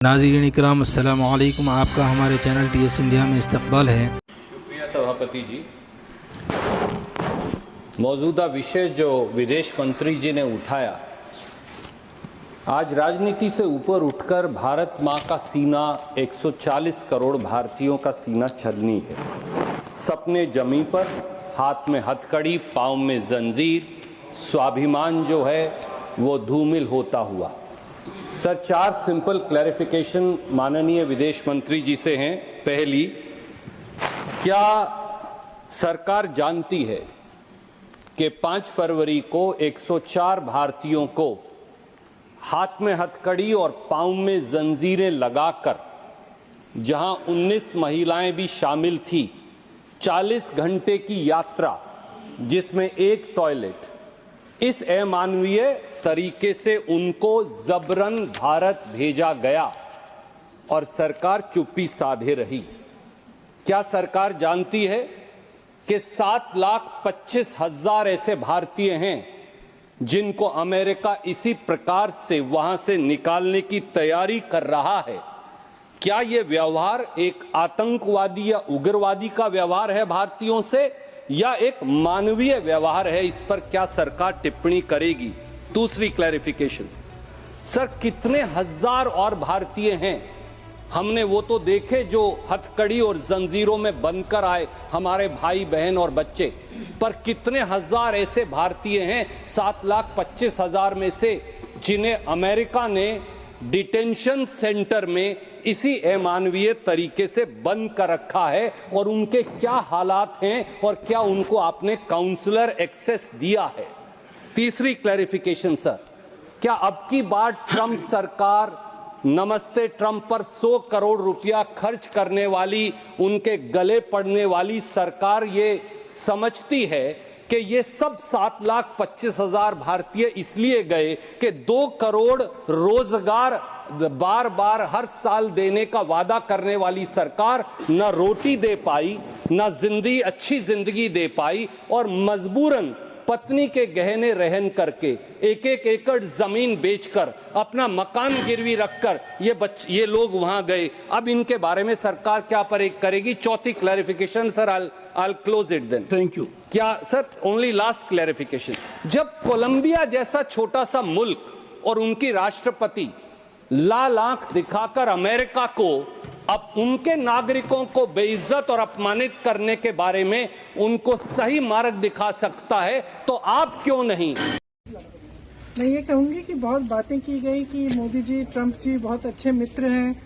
नाज़रीन इकराम अस्सलामु अलैकुम। आपका हमारे चैनल TS इंडिया में इस्तकबाल है। शुक्रिया सभापति जी। मौजूदा विषय जो विदेश मंत्री जी ने उठाया, आज राजनीति से ऊपर उठकर भारत माँ का सीना 140 करोड़ भारतीयों का सीना छलनी है। सपने जमी पर, हाथ में हथकड़ी, पाँव में जंजीर, स्वाभिमान जो है वो धूमिल होता हुआ। सर, 4 सिंपल क्लैरिफिकेशन माननीय विदेश मंत्री जी से हैं। पहली, क्या सरकार जानती है कि 5 फरवरी को 104 भारतीयों को हाथ में हथकड़ी और पाँव में जंजीरें लगाकर, जहां 19 महिलाएं भी शामिल थी, 40 घंटे की यात्रा जिसमें एक टॉयलेट, इस अमानवीय तरीके से उनको जबरन भारत भेजा गया और सरकार चुप्पी साधे रही? क्या सरकार जानती है कि 7,25,000 ऐसे भारतीय हैं जिनको अमेरिका इसी प्रकार से वहां से निकालने की तैयारी कर रहा है? क्या यह व्यवहार एक आतंकवादी या उग्रवादी का व्यवहार है भारतीयों से, या एक मानवीय व्यवहार है? इस पर क्या सरकार टिप्पणी करेगी? दूसरी क्लैरिफिकेशन, सर, कितने हजार और भारतीय हैं? हमने वो तो देखे जो हथकड़ी और जंजीरों में बंधकर आए, हमारे भाई बहन और बच्चे, पर कितने हजार ऐसे भारतीय हैं 7,25,000 में से जिन्हें अमेरिका ने डिटेंशन सेंटर में इसी अमानवीय तरीके से बंद कर रखा है, और उनके क्या हालात हैं और क्या उनको आपने काउंसलर एक्सेस दिया है? तीसरी क्लैरिफिकेशन, सर, क्या अब की बार ट्रंप सरकार नमस्ते ट्रंप पर 100 करोड़ रुपया खर्च करने वाली, उनके गले पड़ने वाली सरकार ये समझती है कि ये सब 7,25,000 भारतीय इसलिए गए कि 2 करोड़ रोजगार बार बार हर साल देने का वादा करने वाली सरकार न रोटी दे पाई, न अच्छी जिंदगी दे पाई, और मजबूरन पत्नी के गहने रहन करके एक एकड़ जमीन बेचकर, अपना मकान गिरवी रखकर ये लोग वहां गए? अब इनके बारे में सरकार क्या करेगी? चौथी clarification, sir, I'll close it then. Thank you. क्या सर, ओनली लास्ट क्लैरिफिकेशन, जब कोलंबिया जैसा छोटा सा मुल्क और उनकी राष्ट्रपति लाल आंख दिखाकर अमेरिका को अब उनके नागरिकों को बेइज्जत और अपमानित करने के बारे में उनको सही मार्ग दिखा सकता है, तो आप क्यों नहीं? मैं ये कहूंगी कि बहुत बातें की गई कि मोदी जी, ट्रंप जी बहुत अच्छे मित्र हैं,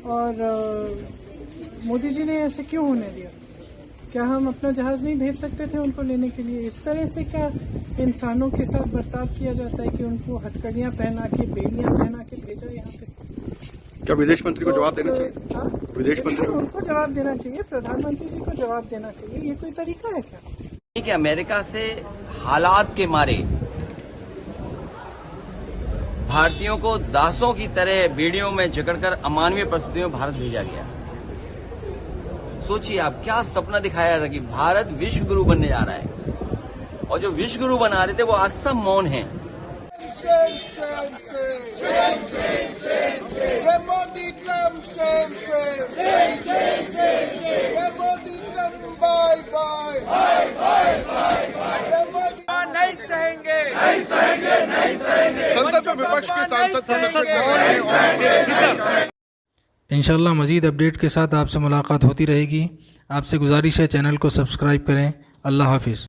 और मोदी जी ने ऐसे क्यों होने दिया? क्या हम अपना जहाज नहीं भेज सकते थे उनको लेने के लिए? इस तरह से क्या इंसानों के साथ बर्ताव किया जाता है कि उनको हथकड़ियां पहना के, बेड़ियां पहना के भेजा यहाँ पे? क्या विदेश मंत्री को जवाब देना चाहिए? विदेश मंत्री को उनको जवाब देना चाहिए, प्रधानमंत्री जी को जवाब देना चाहिए। ये कोई तरीका है क्या? कि अमेरिका से हालात के मारे भारतीयों को दासों की तरह बेड़ियों में जकड़कर अमानवीय परिस्थितियों में भारत भेजा गया। सोचिए आप, क्या सपना दिखाया था कि भारत विश्व गुरु बनने जा रहा है, और जो विश्व गुरु बना रहे थे वो आज सब मौन हैं। संसद में विपक्ष के सांसद प्रदर्शन कर रहे हैं। इंशाअल्लाह मज़ीद अपडेट के साथ आपसे मुलाकात होती रहेगी। आपसे गुजारिश है चैनल को सब्सक्राइब करें। अल्लाह हाफिज़।